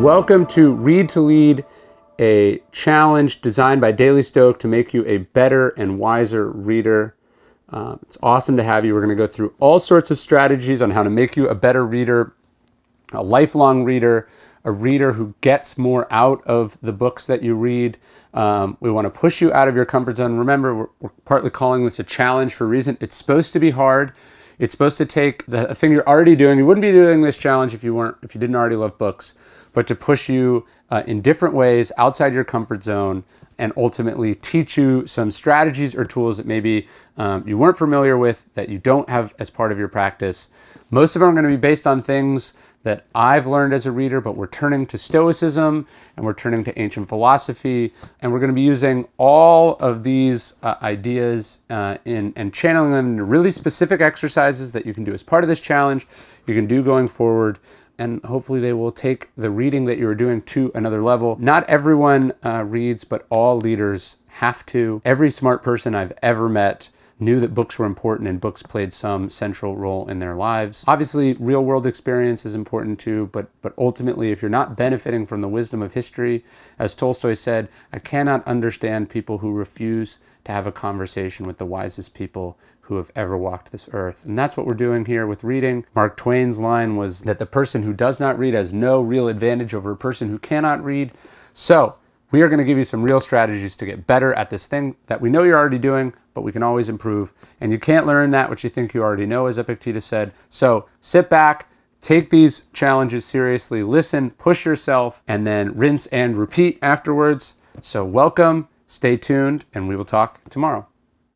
Welcome to Read to Lead, a challenge designed by Daily Stoic to make you a better and wiser reader. It's awesome to have you. We're going to go through all sorts of strategies on how to make you a better reader, a lifelong reader, a reader who gets more out of the books that you read. We want to push you out of your comfort zone. Remember, we're partly calling this a challenge for a reason. It's supposed to be hard. It's supposed to take the thing you're already doing. You wouldn't be doing this challenge if you didn't already love books, but to push you in different ways outside your comfort zone and ultimately teach you some strategies or tools that maybe you weren't familiar with, that you don't have as part of your practice. Most of them are going to be based on things that I've learned as a reader, but we're turning to Stoicism and we're turning to ancient philosophy, and we're going to be using all of these ideas and channeling them into really specific exercises that you can do as part of this challenge, you can do going forward, and hopefully they will take the reading that you're doing to another level. Not everyone reads, but all leaders have to. Every smart person I've ever met knew that books were important and books played some central role in their lives. Obviously, real world experience is important too, but ultimately, if you're not benefiting from the wisdom of history, as Tolstoy said, I cannot understand people who refuse to have a conversation with the wisest people who have ever walked this earth. And that's what we're doing here with reading. Mark Twain's line was that the person who does not read has no real advantage over a person who cannot read. So we are going to give you some real strategies to get better at this thing that we know you're already doing, but we can always improve. And you can't learn that which you think you already know, as Epictetus said. So sit back, take these challenges seriously, listen, push yourself, and then rinse and repeat afterwards. So welcome, stay tuned, and we will talk tomorrow.